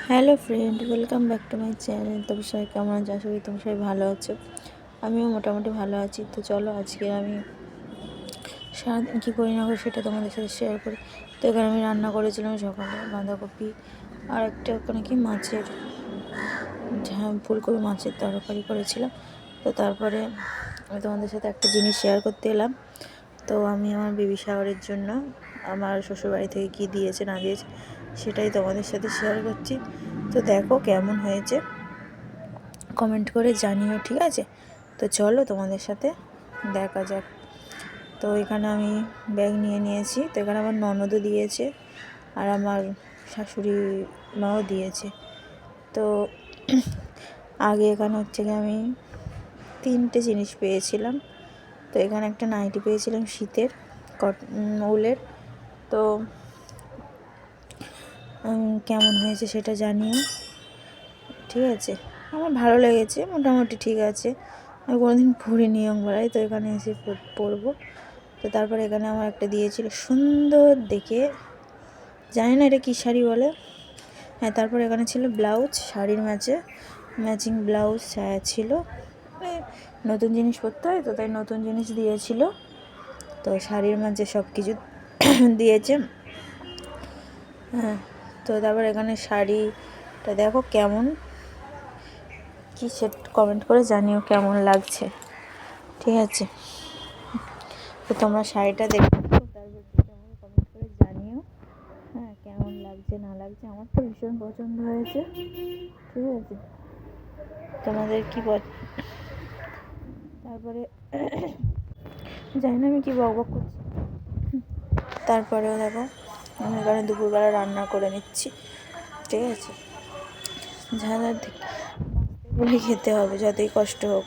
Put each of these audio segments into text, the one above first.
Hello friend, welcome back to my channel. তবে সবাই কেমন আছে? আশা করি তুমি সবাই ভালো আছো। আমিও মোটামুটি ভালো আছি। তো চলো আজকে আমি সারাদিন কী করি না করি সেটা তোমাদের সাথে শেয়ার করি। তো এখানে আমি রান্না করেছিলাম সকালে বাঁধাকপি আর একটা ওখানে কি মাছের ফুলকপি মাছের তরকারি করেছিলাম। তো তারপরে আমি তোমাদের সাথে একটা জিনিস শেয়ার করতে এলাম। তো আমি আমার বেবি শাওয়ারের জন্য আমার শ্বশুরবাড়ি থেকে কী দিয়েছে না দিয়েছে সেটাই তোমাদের সাথে শেয়ার করছি। তো দেখো কেমন হয়েছে, কমেন্ট করে জানিও, ঠিক আছে? তো চলো তোমাদের সাথে দেখা যাক। তো এখানে আমি ব্যাগ নিয়ে নিয়েছি। তো এখানে আমার ননদও দিয়েছে আর আমার শাশুড়ি মাও দিয়েছে। তো আগে এখানে হচ্ছে কি আমি 3টে জিনিস পেয়েছিলাম। তো এখানে একটা নাইটি পেয়েছিলাম শীতের উলের। তো কেমন হয়েছে সেটা জানিও, ঠিক আছে? আমার ভালো লেগেছে, মোটামুটি ঠিক আছে। আমি কোনোদিন পরিনি অঙ্গলায়, তো এখানে এসে পরবো। তো তারপরে এখানে আমার একটা দিয়েছিল সুন্দর দেখে, জানি না এটা কী শাড়ি বলে। হ্যাঁ, তারপরে এখানে ছিল ব্লাউজ, শাড়ির ম্যাচিং ব্লাউজ ছিল। নতুন জিনিস পরতে হয় তো, তাই নতুন জিনিস দিয়েছিল। তো শাড়ির মাঝে সব কিছু দিয়েছে। হ্যাঁ, তো তারপর এখানে শাড়িটা দেখো কেমন কি, সে কমেন্ট করে জানিও কেমন লাগছে, ঠিক আছে? তো তোমরা শাড়িটা দেখো, তারপর দেখে আমাকে কমেন্ট করে জানিও, হ্যাঁ, কেমন লাগছে না লাগছে। আমার তো ভীষণ পছন্দ হয়েছে, ঠিক আছে? তোমাদের কি তারপরে জানি না আমি কি বকবক করছি। তারপরেও দেখো আমি এখানে দুপুরবেলা রান্না করে নিচ্ছি, ঠিক আছে? যাদের বলে খেতে হবে যতই কষ্ট হোক,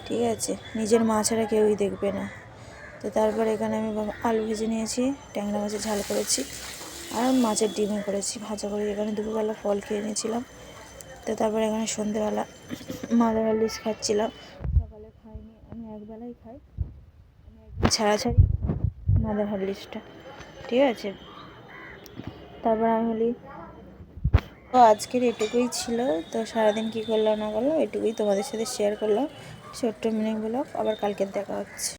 ঠিক আছে? নিজের মা ছাড়া কেউই দেখবে না। তো তারপর এখানে আমি আলু ভেজে নিয়েছি, ট্যাংরা মাছের ঝাল করেছি আর মাছের ডিমও করেছি ভাজা করে। এখানে দুপুরবেলা ফল খেয়ে নিয়েছিলাম। তো তারপর এখানে সন্ধেবেলা মাদার হরলিক্স খাচ্ছিলাম। সকালে খাইনি, আমি একবেলাই খাই, আমি একদিন ছাড়া মাদার হরলিক্সটা, ঠিক আছে? তারপর আমি তো আজকের এটুকুই ছিল। তো সারাদিন কী করলাম না করলাম এটুকুই তোমাদের সাথে শেয়ার করলাম, ছোট্ট মিনি ব্লগ। আবার কালকে দেখা হচ্ছে।